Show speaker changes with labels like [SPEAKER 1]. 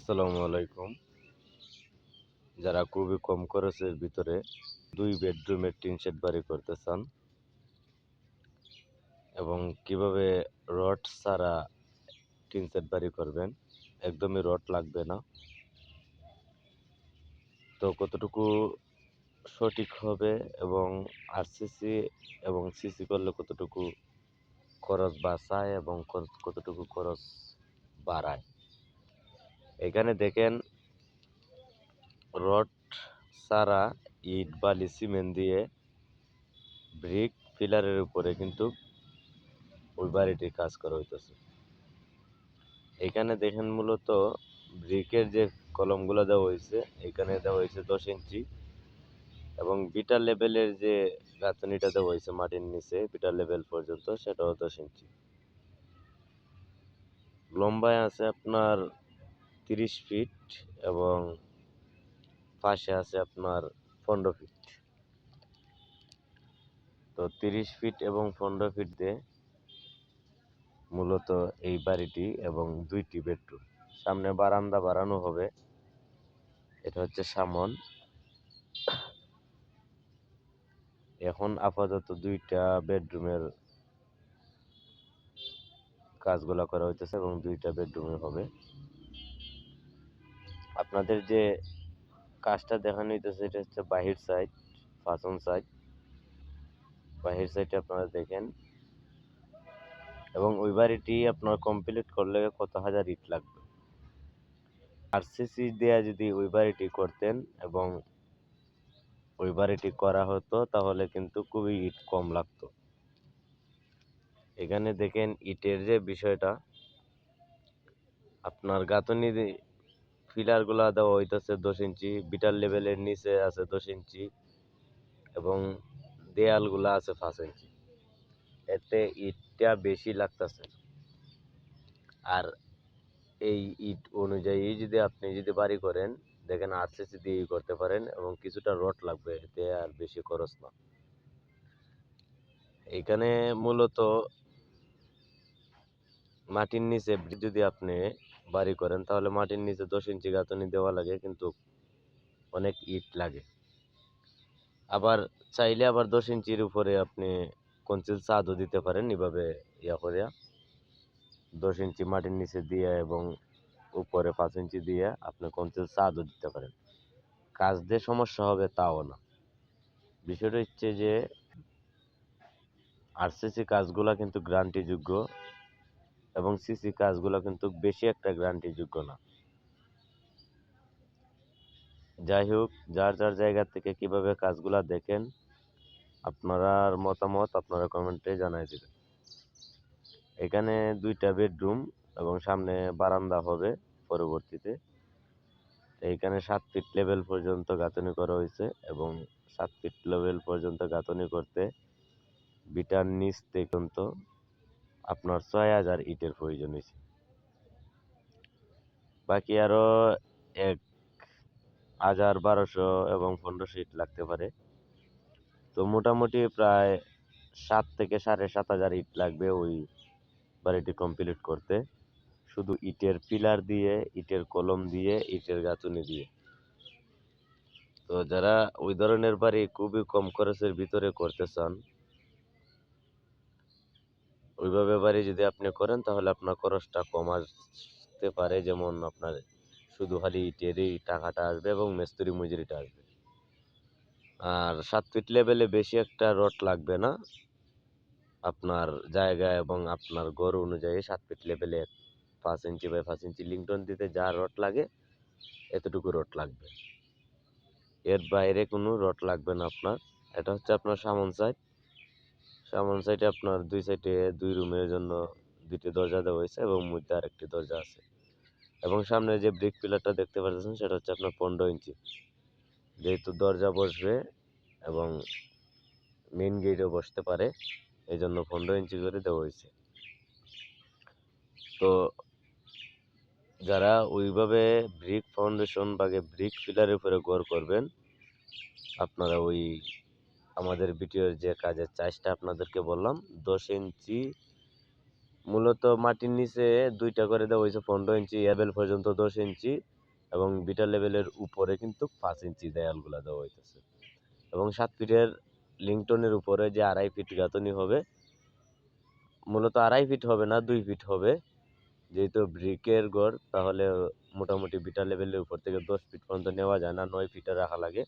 [SPEAKER 1] আসসালামু আলাইকুম। যারা খুবই কম খরচের ভিতরে ২ বেডরুমের টিন শেড বাড়ি করতে চান এবং কিভাবে রড ছাড়া টিন শেড বাড়ি করবেন, একদমই রড লাগবে না। তো কতটুকু সঠিক হবে এবং আরসিসি এবং সিসি করলে কতটুকু খরচ বাঁচায় এবং কতটুকু খরচ বাড়ায়। এখানে দেখেন রড ছাড়া ইট বালি সিমেন্ট দিয়ে ব্রিক পিলারের উপরে কিন্তু ওই বাড়িটির কাজ করা হইতেছে। এখানে দেখেন মূলত ব্রিকের যে কলমগুলো দেওয়া হয়েছে, এখানে দেওয়া হয়েছে 10 ইঞ্চি এবং বিটা লেভেলের যে গাঁথনিটা দেওয়া হয়েছে মাটির নিচে বিটা লেভেল পর্যন্ত, সেটাও 10 ইঞ্চি। লম্বায় আছে আপনার 30 ফিট এবং পাশে আছে আপনার 15 ফিট। তো 30 ফিট এবং 15 ফিট দিয়ে মূলত এই বাড়িটি এবং 2টি বেডরুম, সামনে বারান্দা বাড়ানো হবে। এটা হচ্ছে সামন। এখন আপাতত 2টা বেডরুমের কাজগুলা করা হইতেছে এবং 2টা বেডরুমে হবে। আপনাদের যে কাজটা দেখানো হইতেছে এটা হচ্ছে বাহির সাইড, পাঁচন সাইড। বাহির সাইডে আপনারা দেখেন এবং ওই বাড়িটি আপনার কমপ্লিট করলে কত হাজার ইট লাগবে। আরসিসি দেয়া যদি ওই বাড়িটি করতেন এবং ওই বাড়িটি করা হতো তাহলে কিন্তু খুবই ইট কম লাগতো। এখানে দেখেন ইটের যে বিষয়টা, আপনার গাঁথনি পিলার গুলা দেওয়া হইতেছে 10 ইঞ্চি, বিটার লেভেলের নিচে আছে 10 ইঞ্চি এবং দেয়াল গুলা আছে 5 ইঞ্চি। এতে ইটটা বেশি লাগতেছে। আর এই ইট অনুযায়ী আপনি যদি বাড়ি করেন, দেখেন আরসিসি দিয়ে করতে পারেন এবং কিছুটা রড লাগবে, এতে আর বেশি খরচ না। এখানে মূলত মাটির নিচে যদি আপনি বাড়ি করেন তাহলে মাটির নিচে 10 ইঞ্চি গাঁথনি দেওয়া লাগে, কিন্তু অনেক ইট লাগে। আবার চাইলে আবার 10 ইঞ্চির উপরে আপনি কঞ্চিল ছাদও দিতে পারেন, এভাবে ইয়া করে 10 ইঞ্চি মাটির নিচে দিয়ে এবং উপরে 5 ইঞ্চি দিয়ে আপনি কঞ্চিল ছাদও দিতে পারেন। কাজ দিয়ে সমস্যা হবে তাও না। বিষয়টা হচ্ছে যে আরসিসি কাজগুলা কিন্তু গ্যারান্টিযোগ্য এবং সিসি কাজগুলো কিন্তু বেশি একটা গ্যারান্টিযোগ্য না। যাই হোক, যার যার জায়গা থেকে কিভাবে কাজগুলা দেখেন, আপনার মতামত আপনারা কমেন্টে জানাই দিবেন। এখানে 2টা বেডরুম এবং সামনে বারান্দা হবে পরবর্তীতে। এইখানে 7 ফিট লেভেল পর্যন্ত গাঁথনি করা হয়েছে এবং 7 ফিট লেভেল পর্যন্ত গাঁথনি করতে বিটার নিচ পর্যন্ত আপনার 6000 ইটের প্রয়োজন হয়েছে। বাকি আরো 1000, 1200 এবং 1500 ইট লাগতে পারে। তো মোটামুটি প্রায় 7 থেকে 7500 ইট লাগবে ওই বাড়িটি কমপ্লিট করতে, শুধু ইটের পিলার দিয়ে, ইটের কলম দিয়ে, ইটের গাঁথনি দিয়ে। তো যারা ওই ধরনের বাড়ি খুবই কম খরচের ভিতরে করতে চান, ওইভাবে বাড়ি যদি আপনি করেন তাহলে আপনার খরচটা কম আসতে পারে। যেমন আপনার শুধু খালি ইটেরই টাকাটা আসবে এবং মিস্ত্রি মজুরিটা আসবে। আর 7 ফিট লেভেলে বেশি একটা রড লাগবে না। আপনার জায়গা এবং আপনার ঘর অনুযায়ী 7 ফিট লেভেলে 5 ইঞ্চি বাই 5 ইঞ্চি লিংটন দিতে যা রড লাগে এতটুকু রড লাগবে, এর বাইরে কোনো রড লাগবে না আপনার। এটা হচ্ছে আপনার সামন সাইড। সামন সাইডে আপনার 2 সাইডে 2 রুমের জন্য 2টি দরজা দেওয়া হয়েছে এবং মধ্যে আরেকটি দরজা আছে এবং সামনে যে ব্রিক পিলারটা দেখতে পাচ্ছেন সেটা হচ্ছে আপনার 15 ইঞ্চি। যেহেতু দরজা বসবে এবং মেইন গেটও বসতে পারে, এই জন্য 15 ইঞ্চি করে দেওয়া হয়েছে। তো যারা ওইভাবে ব্রিক ফাউন্ডেশন বা ব্রিক পিলারের উপরে ঘর করবেন, আপনারা ওই আমাদের ভিডিওর যে কাজের চার্জটা আপনাদেরকে বললাম 10 ইঞ্চি, মূলত মাটির নিচে 2টা করে দেওয়া হয়েছে 15 ইঞ্চি লেভেল পর্যন্ত 10 ইঞ্চি এবং বিটা লেভেলের উপরে কিন্তু 5 ইঞ্চি দেয়ালগুলা দেওয়া হইতেছে এবং 7 ফিটের লিংটনের উপরে যে 2.5 ফিট গাঁথনি হবে, মূলত 2.5 ফিট হবে না, 2 ফিট হবে। যেহেতু ব্রিকের ঘর, তাহলে মোটামুটি বিটা লেভেলের উপর থেকে 10 ফিট পর্যন্ত নেওয়া যায় না, 9 ফিটে রাখা লাগে।